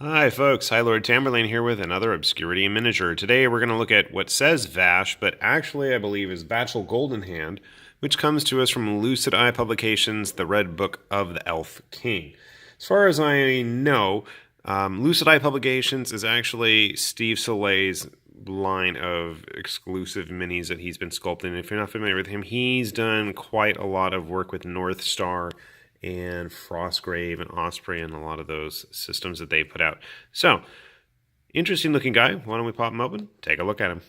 Hi folks, Lord Tamberlane here with another Obscurity in Miniature. Today we're going to look at what says Vash, but actually I believe is Vachel Goldenhand, which comes to us from Lucid Publications, the Red Book of the Elf King. As far as I know, Lucid Publications is actually Steve Soleil's line of exclusive minis that he's been sculpting. If you're not familiar with him, he's done quite a lot of work with North Star and Frostgrave and Osprey and a lot of those systems that they put out. So, interesting looking guy. Why don't we pop him open? Take a look at him.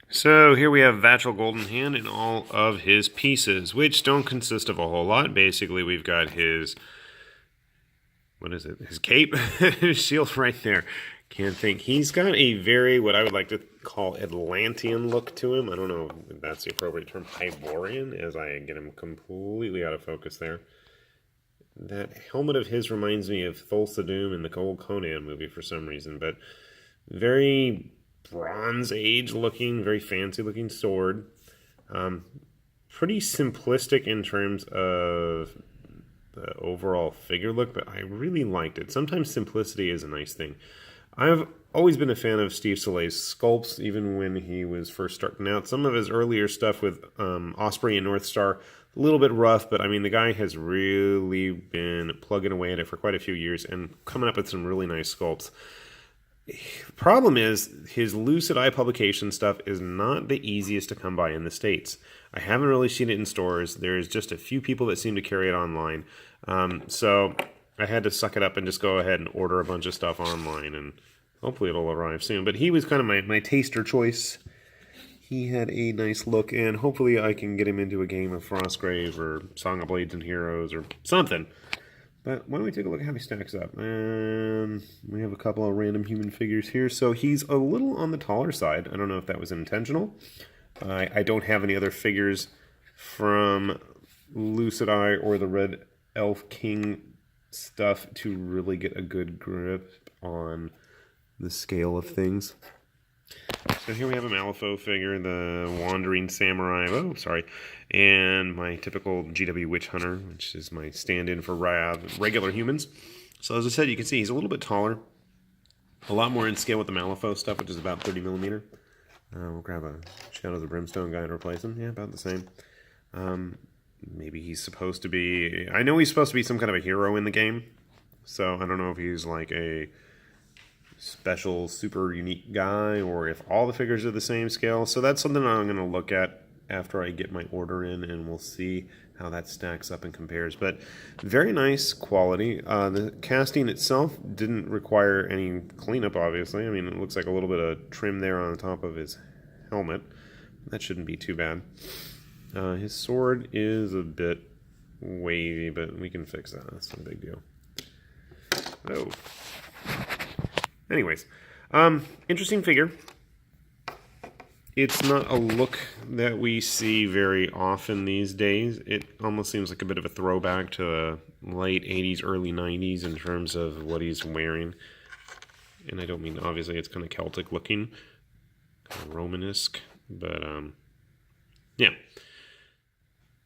So here we have Vachel Goldenhand and all of his pieces, which don't consist of a whole lot. Basically, we've got his, what is it? His cape, his shield right there. Can't think. He's got a very, what I would like to call Atlantean look to him. I don't know if that's the appropriate term. Hyobrean, as I get him completely out of focus there. That helmet of his reminds me of Thulsa Doom in the old Conan movie for some reason, but very Bronze Age looking, very fancy looking sword. Pretty simplistic in terms of the overall figure look, but I really liked it. Sometimes simplicity is a nice thing. I've always been a fan of Steve Soleil's sculpts, even when he was first starting out. Some of his earlier stuff with Osprey and North Star, a little bit rough, but I mean, the guy has really been plugging away at it for quite a few years and coming up with some really nice sculpts. The problem is, his Lucid Publication stuff is not the easiest to come by in the States. I haven't really seen it in stores. There's just a few people that seem to carry it online. So I had to suck it up and just go ahead and order a bunch of stuff online, and hopefully it'll arrive soon. But he was kind of my taster choice. He had a nice look, and hopefully I can get him into a game of Frostgrave or Song of Blades and Heroes or something. But why don't we take a look at how he stacks up? And we have a couple of random human figures here. So he's a little on the taller side. I don't know if that was intentional. I don't have any other figures from Lucid Eye or the Red Elf King stuff to really get a good grip on the scale of things. So here we have a Malifaux figure, the Wandering Samurai, and my typical GW Witch Hunter, which is my stand-in for regular humans. So as I said, you can see he's a little bit taller, a lot more in scale with the Malifaux stuff, which is about 30 millimeter. We'll grab a Shadows of Brimstone guy and replace him. Yeah, about the same. Maybe he's supposed to be... I know he's supposed to be some kind of a hero in the game, so I don't know if he's like a special, super unique guy, or if all the figures are the same scale. So that's something I'm going to look at after I get my order in, and we'll see how that stacks up and compares. But very nice quality. The casting itself didn't require any cleanup, obviously. I mean, it looks like a little bit of trim there on the top of his helmet. That shouldn't be too bad. His sword is a bit wavy, but we can fix that. That's not a big deal. Oh. Anyways, interesting figure. It's not a look that we see very often these days. It almost seems like a bit of a throwback to the late 80s, early 90s in terms of what he's wearing. And I don't mean, obviously, it's kind of Celtic looking, kind of Romanesque, but yeah.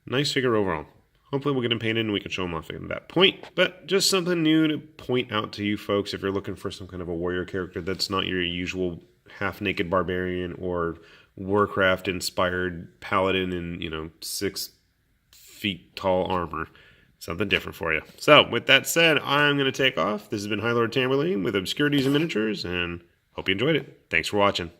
Nice figure overall. Hopefully we'll get him painted and we can show him off at that point. But just something new to point out to you folks if you're looking for some kind of a warrior character that's not your usual half-naked barbarian or Warcraft-inspired paladin in, 6 feet tall armor. Something different for you. So, with that said, I'm going to take off. This has been Lord Tamberlane with Obscurities and Miniatures, and hope you enjoyed it. Thanks for watching.